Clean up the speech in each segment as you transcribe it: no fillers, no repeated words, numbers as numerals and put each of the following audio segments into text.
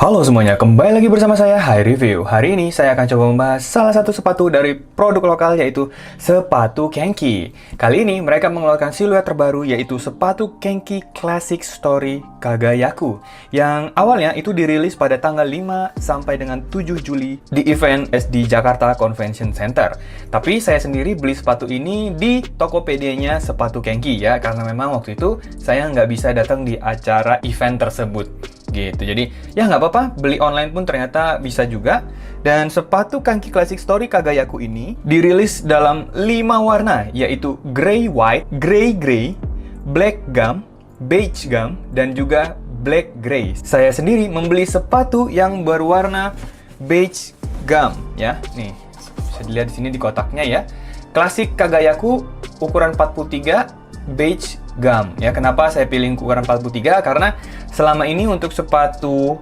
Halo semuanya, kembali lagi bersama saya, Hai Review. Hari ini saya akan coba membahas salah satu sepatu dari produk lokal, yaitu sepatu Kenki. Kali ini mereka mengeluarkan siluet terbaru, yaitu sepatu Kenki Classic Story Kagayaku, yang awalnya itu dirilis pada tanggal 5 sampai dengan 7 Juli di event SD Jakarta Convention Center. Tapi saya sendiri beli sepatu ini di Tokopedia-nya sepatu Kenki ya, karena memang waktu itu saya nggak bisa datang di acara event tersebut. Gitu, jadi ya nggak apa-apa, beli online pun ternyata bisa juga. Dan sepatu Kenki Classic Story Kagayaku ini dirilis dalam 5 warna, yaitu grey white, grey, black gum, beige gum, dan juga black grey. Saya sendiri membeli sepatu yang berwarna beige gum ya. Nih, bisa dilihat di sini di kotaknya ya. Classic Kagayaku ukuran 43 beige gum ya. Kenapa saya pilih ukuran 43? Karena selama ini untuk sepatu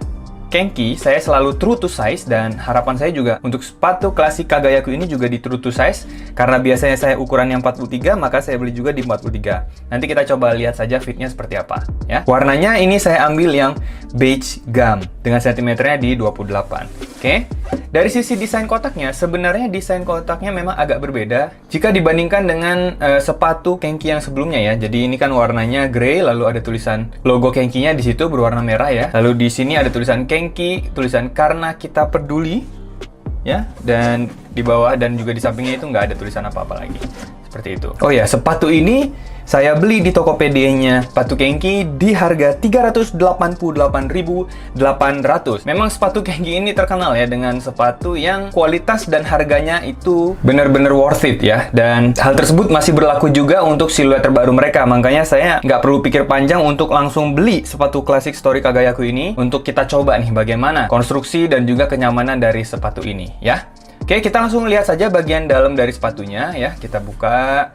Kenki saya selalu true to size, dan harapan saya juga untuk sepatu klasik Kagayaku ini juga di true to size, karena biasanya saya ukuran yang 43, maka saya beli juga di 43. Nanti kita coba lihat saja fitnya seperti apa ya. Warnanya ini saya ambil yang beige gum dengan sentimeternya di 28. Oke. Dari sisi desain kotaknya, sebenarnya desain kotaknya memang agak berbeda jika dibandingkan dengan sepatu Kenki yang sebelumnya ya. Jadi ini kan warnanya grey, lalu ada tulisan logo Kenkinya di situ berwarna merah ya. Lalu di sini ada tulisan Kenki, tulisan karena kita peduli ya, dan di bawah dan juga di sampingnya itu nggak ada tulisan apa-apa lagi. Seperti itu. Oh ya, sepatu ini saya beli di Tokopedia-nya sepatu Kenki di harga 388.800. Memang sepatu Kenki ini terkenal ya dengan sepatu yang kualitas dan harganya itu benar-benar worth it ya. Dan hal tersebut masih berlaku juga untuk siluet terbaru mereka. Makanya saya nggak perlu pikir panjang untuk langsung beli sepatu Classic Story Kagayaku ini untuk kita coba nih bagaimana konstruksi dan juga kenyamanan dari sepatu ini ya. Oke, kita langsung lihat saja bagian dalam dari sepatunya ya. Kita buka.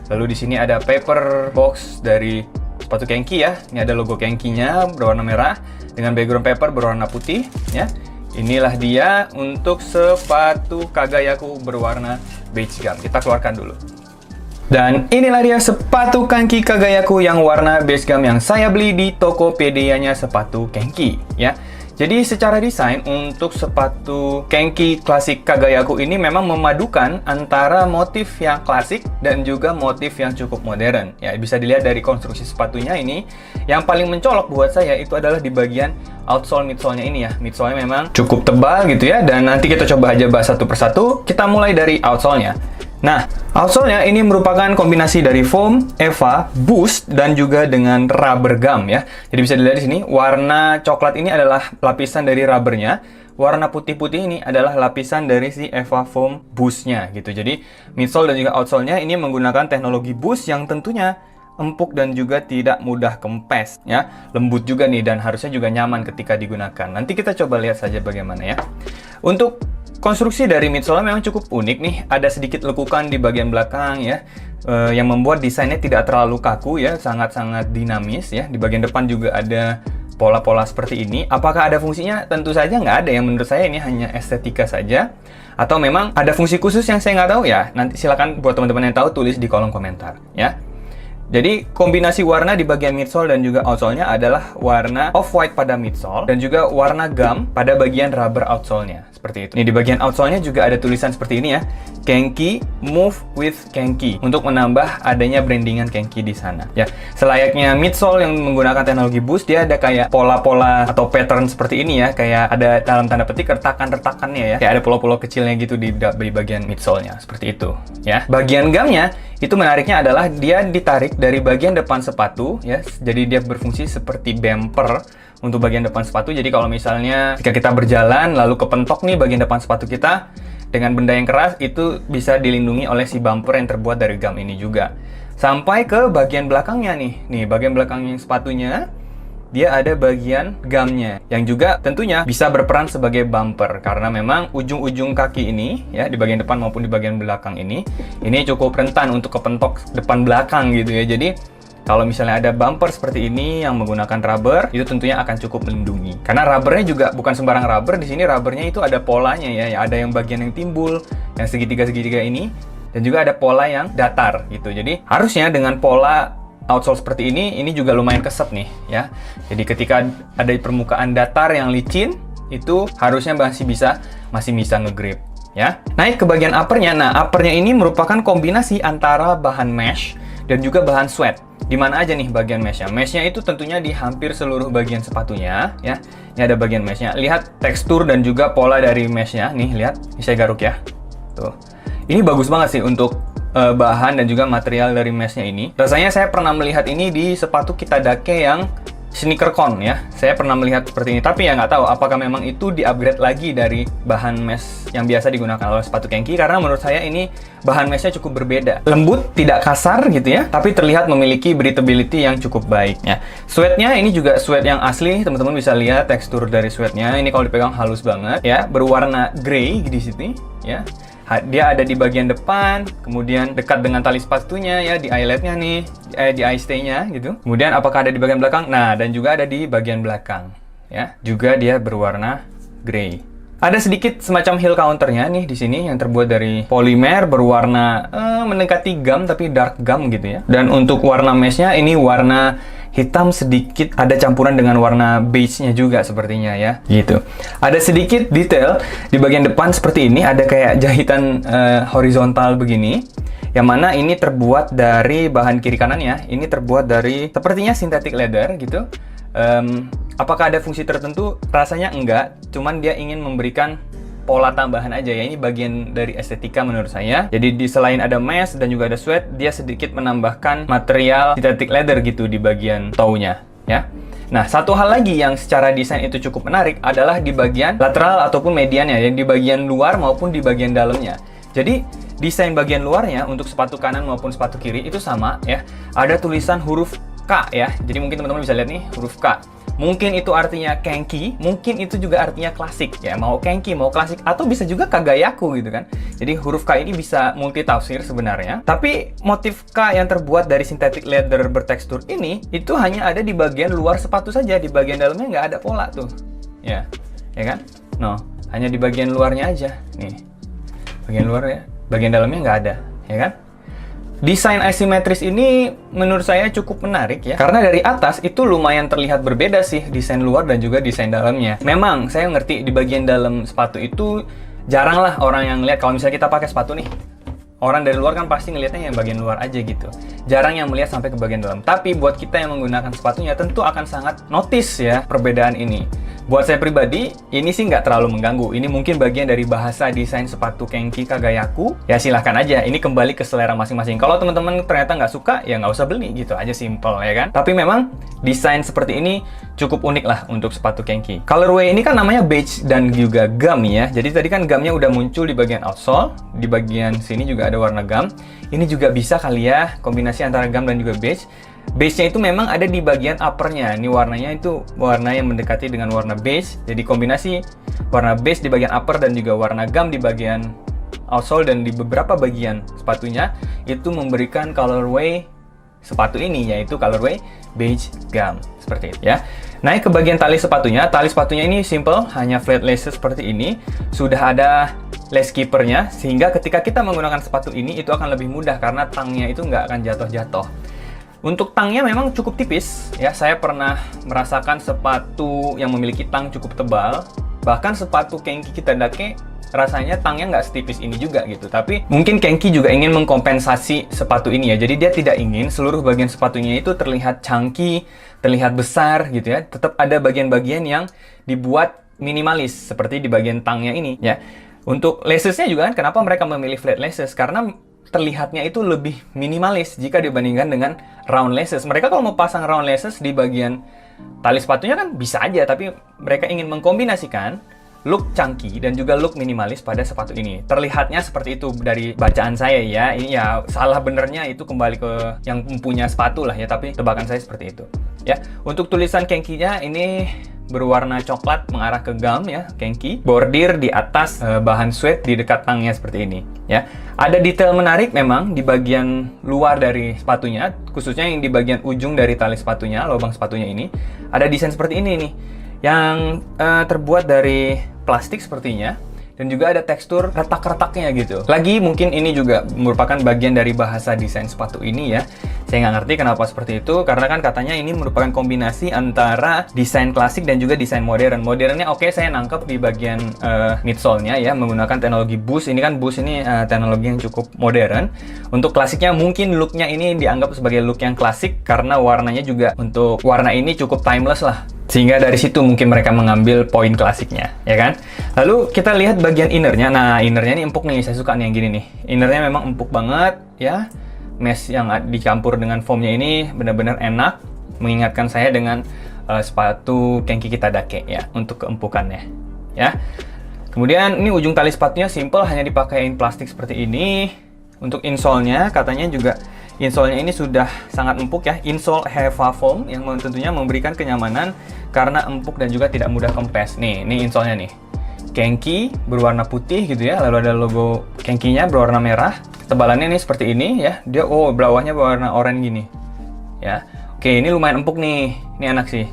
Lalu di sini ada paper box dari sepatu Kenki ya. Ini ada logo Kenkinya berwarna merah dengan background paper berwarna putih ya. Inilah dia untuk sepatu Kagayaku berwarna beige gum. Kita keluarkan dulu. Dan inilah dia sepatu Kenki Kagayaku yang warna beige gum yang saya beli di Tokopedia-nya sepatu Kenki ya. Jadi secara desain untuk sepatu Kenki Classic Kagayaku ini memang memadukan antara motif yang klasik dan juga motif yang cukup modern. Ya, bisa dilihat dari konstruksi sepatunya ini. Yang paling mencolok buat saya itu adalah di bagian outsole midsole-nya ini ya. Midsole-nya memang cukup tebal gitu ya, dan nanti kita coba aja bahas satu persatu. Kita mulai dari outsole-nya. Nah, outsole-nya ini merupakan kombinasi dari foam, EVA, boost, dan juga dengan rubber gum ya. Jadi bisa dilihat di sini, warna coklat ini adalah lapisan dari rubbernya. Warna putih-putih ini adalah lapisan dari si EVA foam boost-nya gitu. Jadi midsole dan juga outsole-nya ini menggunakan teknologi boost yang tentunya empuk dan juga tidak mudah kempes ya. Lembut juga nih, dan harusnya juga nyaman ketika digunakan. Nanti kita coba lihat saja bagaimana ya. Untuk konstruksi dari midsole memang cukup unik nih, ada sedikit lekukan di bagian belakang ya, yang membuat desainnya tidak terlalu kaku ya, sangat-sangat dinamis ya. Di bagian depan juga ada pola-pola seperti ini. Apakah ada fungsinya? Tentu saja nggak ada, yang menurut saya ini hanya estetika saja. Atau memang ada fungsi khusus yang saya nggak tahu ya, nanti silakan buat teman-teman yang tahu tulis di kolom komentar ya. Jadi kombinasi warna di bagian midsole dan juga outsole-nya adalah warna off-white pada midsole dan juga warna gum pada bagian rubber outsole-nya. Seperti itu. Ini di bagian outsole-nya juga ada tulisan seperti ini ya. Kenki Move with Kenki, untuk menambah adanya brandingan Kenki di sana. Ya, selayaknya midsole yang menggunakan teknologi boost, dia ada kayak pola-pola atau pattern seperti ini ya, kayak ada dalam tanda petik retakan-retakannya ya. Kayak ada pulau-pulau kecilnya gitu di bagian midsole-nya, seperti itu ya. Bagian gumnya itu menariknya adalah dia ditarik dari bagian depan sepatu ya. Jadi dia berfungsi seperti bumper untuk bagian depan sepatu. Jadi kalau misalnya jika kita berjalan lalu kepentok nih bagian depan sepatu kita dengan benda yang keras, itu bisa dilindungi oleh si bumper yang terbuat dari gum ini juga. Sampai ke bagian belakangnya nih. Nih, bagian belakang sepatunya dia ada bagian gumnya yang juga tentunya bisa berperan sebagai bumper, karena memang ujung-ujung kaki ini ya, di bagian depan maupun di bagian belakang ini cukup rentan untuk kepentok depan belakang gitu ya. Jadi kalau misalnya ada bumper seperti ini yang menggunakan rubber, itu tentunya akan cukup melindungi. Karena rubbernya juga bukan sembarang rubber. Di sini rubbernya itu ada polanya ya. Ada yang bagian yang timbul, yang segitiga-segitiga ini, dan juga ada pola yang datar gitu. Jadi harusnya dengan pola outsole seperti ini juga lumayan keset nih ya. Jadi ketika ada permukaan datar yang licin itu harusnya masih bisa nge-grip ya. Naik ke bagian uppernya. Nah, uppernya ini merupakan kombinasi antara bahan mesh dan juga bahan sweat. Di mana aja nih bagian meshnya? Meshnya itu tentunya di hampir seluruh bagian sepatunya ya. Ini ada bagian meshnya. Lihat tekstur dan juga pola dari meshnya. Nih lihat, ini saya garuk ya. Tuh. Ini bagus banget sih untuk bahan dan juga material dari meshnya ini. Rasanya saya pernah melihat ini di sepatu Kitadake yang SneakerCon ya. Saya pernah melihat seperti ini, tapi ya nggak tahu apakah memang itu di-upgrade lagi dari bahan mesh yang biasa digunakan oleh sepatu Kenki, karena menurut saya ini bahan meshnya cukup berbeda. Lembut, tidak kasar gitu ya, tapi terlihat memiliki breathability yang cukup baik ya. Sweatnya ini juga sweat yang asli, teman-teman bisa lihat tekstur dari sweatnya. Ini kalau dipegang halus banget ya, berwarna grey di sini ya. Dia ada di bagian depan, kemudian dekat dengan tali sepatunya ya, di eyeletnya nih, di eye stay-nya gitu. Kemudian apakah ada di bagian belakang? Nah, dan juga ada di bagian belakang ya. Juga dia berwarna grey. Ada sedikit semacam heel counternya nih di sini yang terbuat dari polimer berwarna mendekati gum tapi dark gum gitu ya. Dan untuk warna meshnya ini warna hitam sedikit, ada campuran dengan warna beige-nya juga sepertinya ya, gitu. Ada sedikit detail di bagian depan seperti ini, ada kayak jahitan horizontal begini, yang mana ini terbuat dari bahan kiri kanannya, ini terbuat dari sepertinya synthetic leather gitu. Apakah ada fungsi tertentu? Rasanya enggak, cuman dia ingin memberikan pola tambahan aja ya. Ini bagian dari estetika menurut saya. Jadi selain ada mesh dan juga ada sweat, dia sedikit menambahkan material synthetic leather gitu di bagian toe-nya ya. Nah, satu hal lagi yang secara desain itu cukup menarik adalah di bagian lateral ataupun mediannya, yang di bagian luar maupun di bagian dalamnya. Jadi desain bagian luarnya untuk sepatu kanan maupun sepatu kiri itu sama ya. Ada tulisan huruf K ya. Jadi mungkin teman-teman bisa lihat nih huruf K. Mungkin itu artinya Kenki, mungkin itu juga artinya klasik ya. Mau Kenki, mau klasik, atau bisa juga Kagayaku gitu kan. Jadi huruf K ini bisa multi tafsir sebenarnya. Tapi motif K yang terbuat dari synthetic leather bertekstur ini itu hanya ada di bagian luar sepatu saja. Di bagian dalamnya nggak ada pola tuh. Ya kan? No, hanya di bagian luarnya aja. Nih, bagian luar ya. Bagian dalamnya nggak ada, ya kan? Desain asimetris ini menurut saya cukup menarik ya. Karena dari atas itu lumayan terlihat berbeda sih desain luar dan juga desain dalamnya. Memang saya ngerti di bagian dalam sepatu itu jarang lah orang yang lihat. Kalau misalnya kita pakai sepatu nih, orang dari luar kan pasti ngelihatnya yang bagian luar aja gitu. Jarang yang melihat sampai ke bagian dalam. Tapi buat kita yang menggunakan sepatunya tentu akan sangat notice ya perbedaan ini. Buat saya pribadi, ini sih nggak terlalu mengganggu. Ini mungkin bagian dari bahasa desain sepatu Kenki Kagayaku. Ya silahkan aja, ini kembali ke selera masing-masing. Kalau teman-teman ternyata nggak suka, ya nggak usah beli gitu aja, simple ya kan. Tapi memang desain seperti ini cukup unik lah untuk sepatu Kenki. Colorway ini kan namanya beige dan juga gum ya. Jadi tadi kan gumnya udah muncul di bagian outsole, di bagian sini juga ada warna gum. Ini juga bisa kali ya, kombinasi antara gum dan juga beige. Beige-nya itu memang ada di bagian uppernya. Ini warnanya itu warna yang mendekati dengan warna beige. Jadi kombinasi warna beige di bagian upper dan juga warna gum di bagian outsole dan di beberapa bagian sepatunya itu memberikan colorway sepatu ini, yaitu colorway beige gum seperti itu ya. Naik ke bagian tali sepatunya. Tali sepatunya ini simple, hanya flat laces seperti ini. Sudah ada lace keepernya, sehingga ketika kita menggunakan sepatu ini itu akan lebih mudah karena tangnya itu nggak akan jatuh-jatuh. Untuk tangnya memang cukup tipis ya. Saya pernah merasakan sepatu yang memiliki tang cukup tebal. Bahkan sepatu Kenki Kitadake rasanya tangnya nggak setipis ini juga gitu. Tapi mungkin Kenki juga ingin mengkompensasi sepatu ini ya. Jadi dia tidak ingin seluruh bagian sepatunya itu terlihat chunky, terlihat besar gitu ya. Tetap ada bagian-bagian yang dibuat minimalis seperti di bagian tangnya ini ya. Untuk lacesnya juga kan, kenapa mereka memilih flat laces? Karena terlihatnya itu lebih minimalis jika dibandingkan dengan round laces. Mereka kalau mau pasang round laces di bagian tali sepatunya kan bisa aja, tapi mereka ingin mengkombinasikan look chunky dan juga look minimalis pada sepatu ini. Terlihatnya seperti itu dari bacaan saya ya. Ini ya salah benernya itu kembali ke yang mempunyai sepatu lah ya, tapi tebakan saya seperti itu. Ya, untuk tulisan Kenki-nya ini berwarna coklat mengarah ke gum ya, Kenki. Bordir di atas bahan sweat di dekat tangnya seperti ini ya. Ada detail menarik memang di bagian luar dari sepatunya, khususnya yang di bagian ujung dari tali sepatunya, lubang sepatunya ini. Ada desain seperti ini nih, yang terbuat dari plastik sepertinya. Dan juga ada tekstur retak-retaknya gitu. Lagi mungkin ini juga merupakan bagian dari bahasa desain sepatu ini ya. Saya nggak ngerti kenapa seperti itu, karena kan katanya ini merupakan kombinasi antara desain klasik dan juga desain modern. Modernnya oke, saya nangkep di bagian midsole-nya ya, menggunakan teknologi boost. Ini kan boost ini teknologi yang cukup modern. Untuk klasiknya mungkin look-nya ini dianggap sebagai look yang klasik, karena warnanya juga untuk warna ini cukup timeless lah. Sehingga dari situ mungkin mereka mengambil poin klasiknya, ya kan? Lalu kita lihat bagian innernya. Nah, innernya ini empuk nih, saya suka nih yang gini nih. Innernya memang empuk banget, ya. Mesh yang dicampur dengan foamnya ini benar-benar enak, mengingatkan saya dengan sepatu Kenki Kitadake ya, untuk keempukannya, ya. Kemudian ini ujung tali sepatunya simple, hanya dipakein plastik seperti ini. Untuk insole-nya, katanya juga insole-nya ini sudah sangat empuk ya. Insole HEVA foam yang tentunya memberikan kenyamanan karena empuk dan juga tidak mudah kempes. Nih, ini insole-nya nih. Kenki berwarna putih gitu ya, lalu ada logo Kenki-nya berwarna merah. Tebalannya nih seperti ini ya. Dia bawahnya berwarna oranye gini. Ya. Oke, ini lumayan empuk nih. Ini enak sih.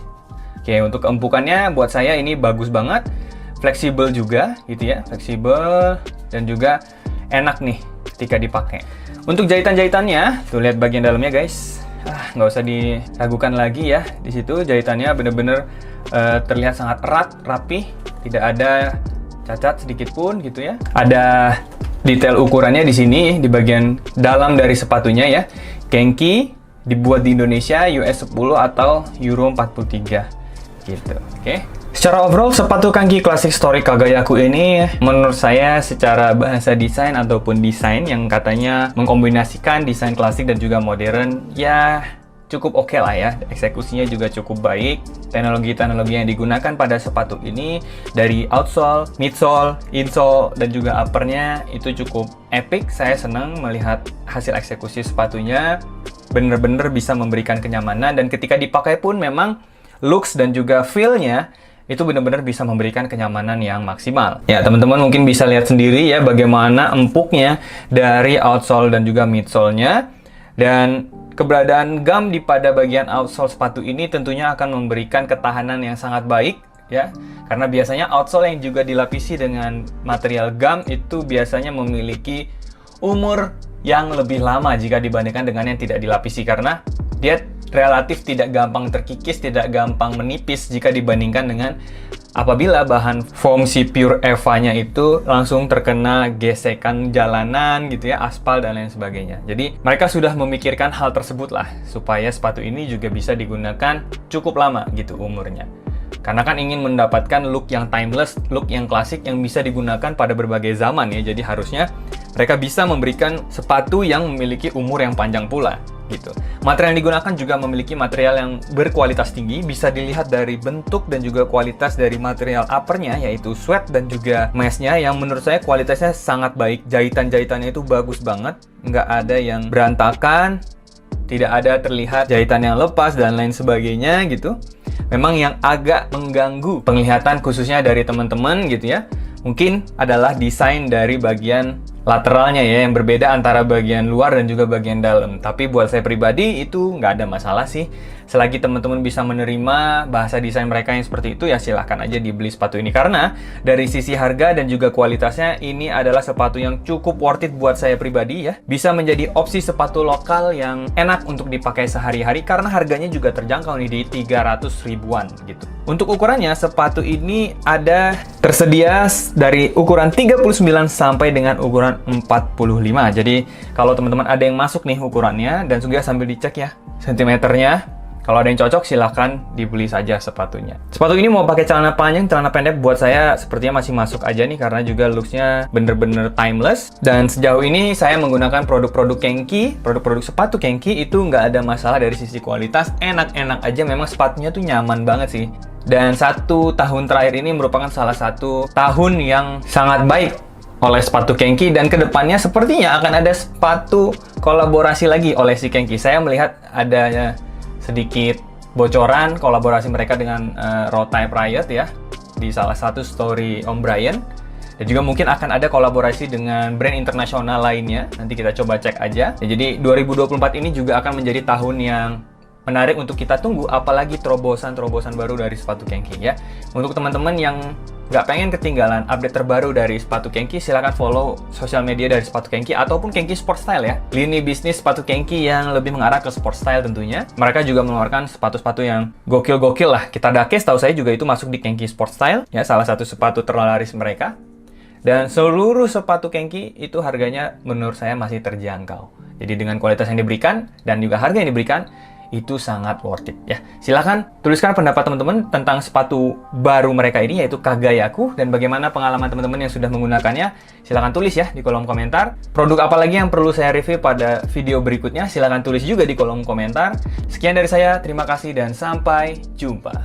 Oke, untuk keempukannya buat saya ini bagus banget. Fleksibel juga gitu ya. Fleksibel dan juga enak nih ketika dipakai. Untuk jahitan-jahitannya, tuh lihat bagian dalamnya guys. Nggak usah diragukan lagi ya. Di situ jahitannya bener-bener terlihat sangat erat, rapi, tidak ada cacat sedikit pun gitu ya. Ada detail ukurannya di sini di bagian dalam dari sepatunya ya. Kenki dibuat di Indonesia US 10 atau Euro 43 gitu. Oke. Secara overall sepatu kaki klasik Story Kagayaku ini menurut saya secara bahasa desain ataupun desain yang katanya mengkombinasikan desain klasik dan juga modern ya cukup oke lah ya. Eksekusinya juga cukup baik. Teknologi-teknologi yang digunakan pada sepatu ini dari outsole, midsole, insole, dan juga uppernya itu cukup epic. Saya senang melihat hasil eksekusi sepatunya. Bener-bener bisa memberikan kenyamanan dan ketika dipakai pun memang looks dan juga feel-nya itu benar-benar bisa memberikan kenyamanan yang maksimal. Ya, teman-teman mungkin bisa lihat sendiri ya bagaimana empuknya dari outsole dan juga midsole-nya. Dan keberadaan gum di pada bagian outsole sepatu ini tentunya akan memberikan ketahanan yang sangat baik ya. Karena biasanya outsole yang juga dilapisi dengan material gum itu biasanya memiliki umur yang lebih lama jika dibandingkan dengan yang tidak dilapisi, karena dia relatif tidak gampang terkikis, tidak gampang menipis jika dibandingkan dengan apabila bahan foam si Pure Eva-nya itu langsung terkena gesekan jalanan gitu ya, aspal dan lain sebagainya. Jadi mereka sudah memikirkan hal tersebut lah supaya sepatu ini juga bisa digunakan cukup lama gitu umurnya. Karena kan ingin mendapatkan look yang timeless, look yang klasik yang bisa digunakan pada berbagai zaman ya. Jadi harusnya mereka bisa memberikan sepatu yang memiliki umur yang panjang pula gitu. Material yang digunakan juga memiliki material yang berkualitas tinggi, bisa dilihat dari bentuk dan juga kualitas dari material uppernya yaitu sweat dan juga meshnya yang menurut saya kualitasnya sangat baik. Jahitan-jahitannya itu bagus banget, nggak ada yang berantakan, tidak ada terlihat jahitan yang lepas dan lain sebagainya gitu. Memang yang agak mengganggu penglihatan khususnya dari teman-teman gitu ya, mungkin adalah desain dari bagian lateralnya ya, yang berbeda antara bagian luar dan juga bagian dalam. Tapi buat saya pribadi itu nggak ada masalah sih. Selagi teman-teman bisa menerima bahasa desain mereka yang seperti itu ya silahkan aja dibeli sepatu ini. Karena dari sisi harga dan juga kualitasnya ini adalah sepatu yang cukup worth it buat saya pribadi ya. Bisa menjadi opsi sepatu lokal yang enak untuk dipakai sehari-hari karena harganya juga terjangkau nih di 300 ribuan gitu. Untuk ukurannya sepatu ini ada tersedia dari ukuran 39 sampai dengan ukuran 45. Jadi kalau teman-teman ada yang masuk nih ukurannya dan juga sambil dicek ya sentimeternya. Kalau ada yang cocok silahkan dibeli saja sepatunya. Sepatu ini mau pakai celana panjang, celana pendek buat saya sepertinya masih masuk aja nih karena juga looks-nya bener-bener timeless. Dan sejauh ini saya menggunakan produk-produk Kenki, produk-produk sepatu Kenki itu nggak ada masalah dari sisi kualitas, enak-enak aja, memang sepatunya tuh nyaman banget sih. Dan 1 tahun terakhir ini merupakan salah satu tahun yang sangat baik oleh sepatu Kenki dan kedepannya sepertinya akan ada sepatu kolaborasi lagi oleh si Kenki. Saya melihat adanya sedikit bocoran kolaborasi mereka dengan Road Type Riot ya di salah satu story Om Brian, dan juga mungkin akan ada kolaborasi dengan brand internasional lainnya. Nanti kita coba cek aja ya. Jadi 2024 ini juga akan menjadi tahun yang menarik untuk kita tunggu, apalagi terobosan-terobosan baru dari sepatu Kenki ya. Untuk teman-teman yang nggak pengen ketinggalan update terbaru dari sepatu Kenki, silahkan follow sosial media dari sepatu Kenki ataupun Kenki Sport Style ya. Lini bisnis sepatu Kenki yang lebih mengarah ke sport style tentunya. Mereka juga mengeluarkan sepatu-sepatu yang gokil-gokil lah. Kitadake setahu saya juga itu masuk di Kenki Sport Style ya, salah satu sepatu terlaris mereka. Dan seluruh sepatu Kenki itu harganya menurut saya masih terjangkau. Jadi dengan kualitas yang diberikan dan juga harga yang diberikan, itu sangat worth it ya. Silahkan tuliskan pendapat teman-teman tentang sepatu baru mereka ini, yaitu Kagayaku, dan bagaimana pengalaman teman-teman yang sudah menggunakannya. Silahkan tulis ya di kolom komentar. Produk apa lagi yang perlu saya review pada video berikutnya, silahkan tulis juga di kolom komentar. Sekian dari saya, terima kasih dan sampai jumpa.